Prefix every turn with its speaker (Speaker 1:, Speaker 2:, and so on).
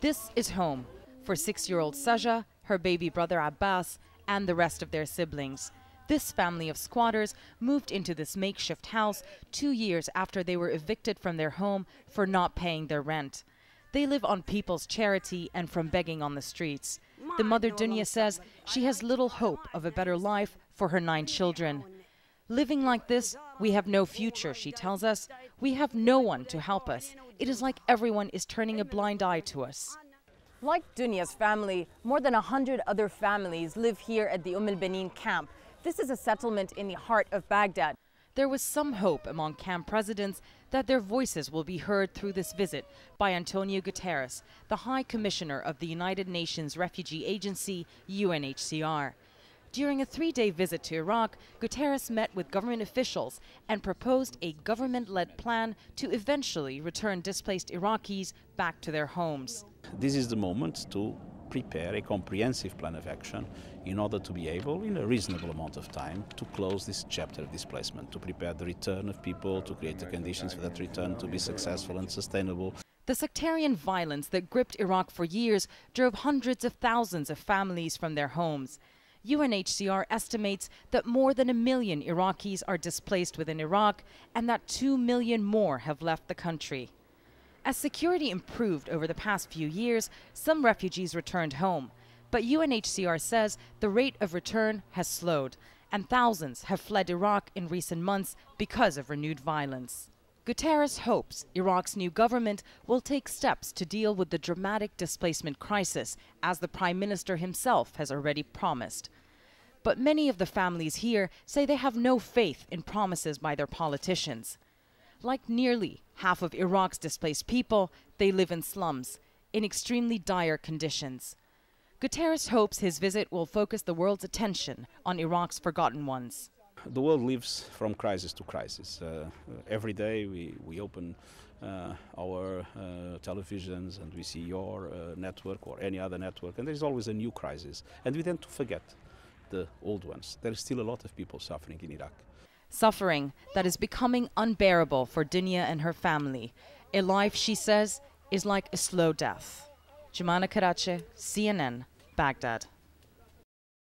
Speaker 1: This is home for 6-year-old Saja, her baby brother Abbas, and the rest of their siblings. This family of squatters moved into this makeshift house 2 years after they were evicted from their home for not paying their rent. They live on people's charity and from begging on the streets. The mother Dunya says she has little hope of a better life for her 9 children. Living like this, we have no future, she tells us. We have no one to help us. It is like everyone is turning a blind eye to us. Like Dunya's family, more than 100 other families live here at the al-Benin camp. This is a settlement in the heart of Baghdad. There was some hope among camp residents that their voices will be heard through this visit by Antonio Guterres, the High Commissioner of the United Nations Refugee Agency, UNHCR. During a 3-day visit to Iraq, Guterres met with government officials and proposed a government-led plan to eventually return displaced Iraqis back to their homes.
Speaker 2: This is the moment to prepare a comprehensive plan of action in order to be able, in a reasonable amount of time, to close this chapter of displacement, to prepare the return of people, to create the conditions for that return to be successful and sustainable.
Speaker 1: The sectarian violence that gripped Iraq for years drove hundreds of thousands of families from their homes. UNHCR estimates that more than 1 million Iraqis are displaced within Iraq and that 2 million more have left the country. As security improved over the past few years, some refugees returned home. But UNHCR says the rate of return has slowed, and thousands have fled Iraq in recent months because of renewed violence. Guterres hopes Iraq's new government will take steps to deal with the dramatic displacement crisis, as the Prime Minister himself has already promised. But many of the families here say they have no faith in promises by their politicians. Like nearly half of Iraq's displaced people, they live in slums, in extremely dire conditions. Guterres hopes his visit will focus the world's attention on Iraq's forgotten ones.
Speaker 2: The world lives from crisis to crisis. Every day we open our televisions and we see your network or any other network, and there's always a new crisis. And we tend to forget the old ones. There is still a lot of people suffering in Iraq.
Speaker 1: Suffering that is becoming unbearable for Dunya and her family. A life, she says, is like a slow death. Jumana Karachi, CNN, Baghdad.